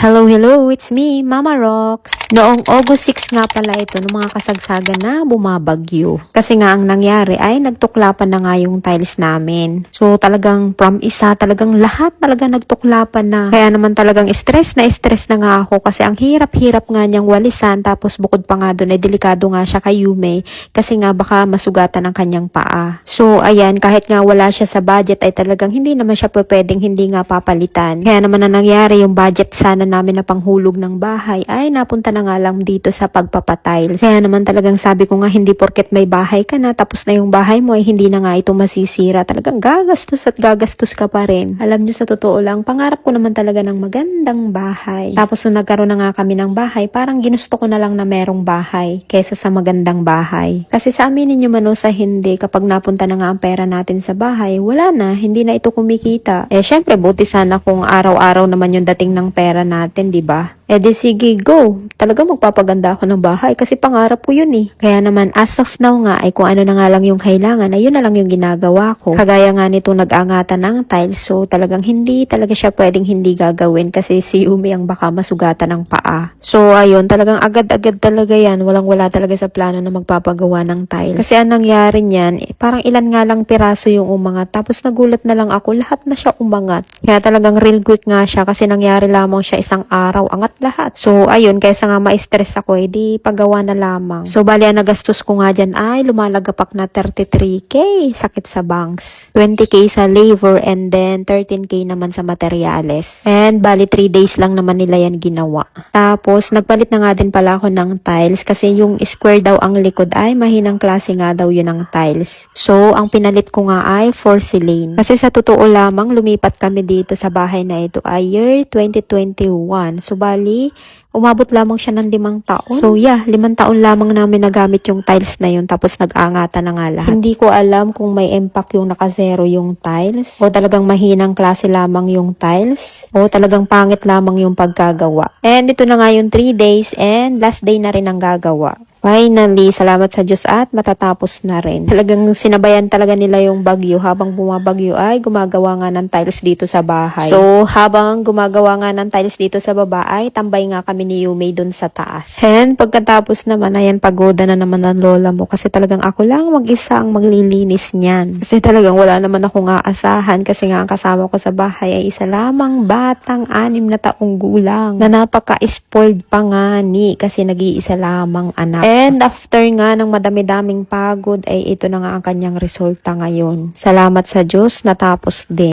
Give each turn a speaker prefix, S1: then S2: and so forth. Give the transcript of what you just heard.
S1: Hello, hello! It's me, Mama Rox. Noong August 6 nga pala ito ng mga kasagsagan na bumabagyo. Kasi nga ang nangyari ay nagtuklapan na nga yung tiles namin. So talagang from isa, talagang lahat talaga nagtuklapan na. Kaya naman talagang stress na nga ako kasi ang hirap-hirap nga niyang walisan. Tapos bukod pa nga doon ay delikado nga siya kay Yume kasi nga baka masugatan ang kanyang paa. So ayan, kahit nga wala siya sa budget ay talagang hindi naman siya pwedeng hindi nga papalitan. Kaya naman ang nangyari yung budget sana namin na panghulog ng bahay ay napunta na nga lang dito sa pagpapatiles. Kaya naman talagang sabi ko nga hindi porket may bahay ka na tapos na yung bahay mo ay hindi na nga ito masisira. Talagang gagastos at gagastos ka pa rin. Alam nyo sa totoo lang, pangarap ko naman talaga ng magandang bahay. Tapos nung nagkaroon na nga kami ng bahay, parang ginusto ko na lang na merong bahay kaysa sa magandang bahay. Kasi sa amin ninyo man o sa hindi, kapag napunta na nga ang pera natin sa bahay, wala na, hindi na ito kumikita. Syempre buti sana kung araw-araw naman yung dating ng pera natin, di ba? Di sige, go. Talaga magpapaganda ako ng bahay kasi pangarap ko yun eh. Kaya naman as of now nga ay kung ano na nga lang yung kailangan ay yun na lang yung ginagawa ko. Kagaya nga nito nag-angatan ng tiles, so talagang hindi talaga siya pwedeng hindi gagawin kasi si Umi ang baka masugatan ng paa. So ayun, talagang agad-agad talaga yan. Walang-wala talaga sa plano na magpapagawa ng tiles. Kasi ang nangyari niyan, parang ilan nga lang piraso yung umangat. Tapos nagulat na lang ako, lahat na siya umangat. Kaya talagang real quick nga siya kasi nangyari lamang siya isang araw. Angat lahat. So, ayun, kaysa nga ma-stress ako, di pagawa na lamang. So, bali, ang nagastos ko nga dyan ay lumalagapak na 33K. Sakit sa banks. 20K sa labor and then 13K naman sa materyales. And, bali, 3 days lang naman nila yan ginawa. Tapos, nagpalit na nga din pala ako ng tiles kasi yung square daw ang likod ay mahinang klase nga daw yun ang tiles. So, ang pinalit ko nga ay porcelain. Kasi sa totoo lamang, lumipat kami dito sa bahay na ito ay year 2021. So, bali, umabot lamang siya ng 5 taon. So yeah, 5 taon lamang namin nagamit yung tiles na yun tapos nag-angatan na nga lahat. Hindi ko alam kung may impact yung naka-zero yung tiles o talagang mahinang klase lamang yung tiles o talagang pangit lamang yung pagkagawa. And ito na nga yung 3 days and last day na rin ang gagawa. Finally, salamat sa Diyos at matatapos na rin. Talagang sinabayan talaga nila yung bagyo. Habang bumabagyo ay gumagawa nga ng tiles dito sa bahay. So, habang gumagawa nga ng tiles dito sa baba ay tambay nga kami ni Yume dun sa taas. And pagkatapos naman, ayan, pagoda na naman ng lola mo kasi talagang ako lang mag-isa ang maglilinis niyan. Kasi talagang wala naman akong aasahan kasi nga ang kasama ko sa bahay ay isa lamang batang 6 na taong gulang na napaka-spoiled pa nga ni kasi nag-iisa lamang anak. And after nga ng madami-daming pagod ay ito na nga ang kanyang resulta ngayon. Salamat sa Diyos, natapos din.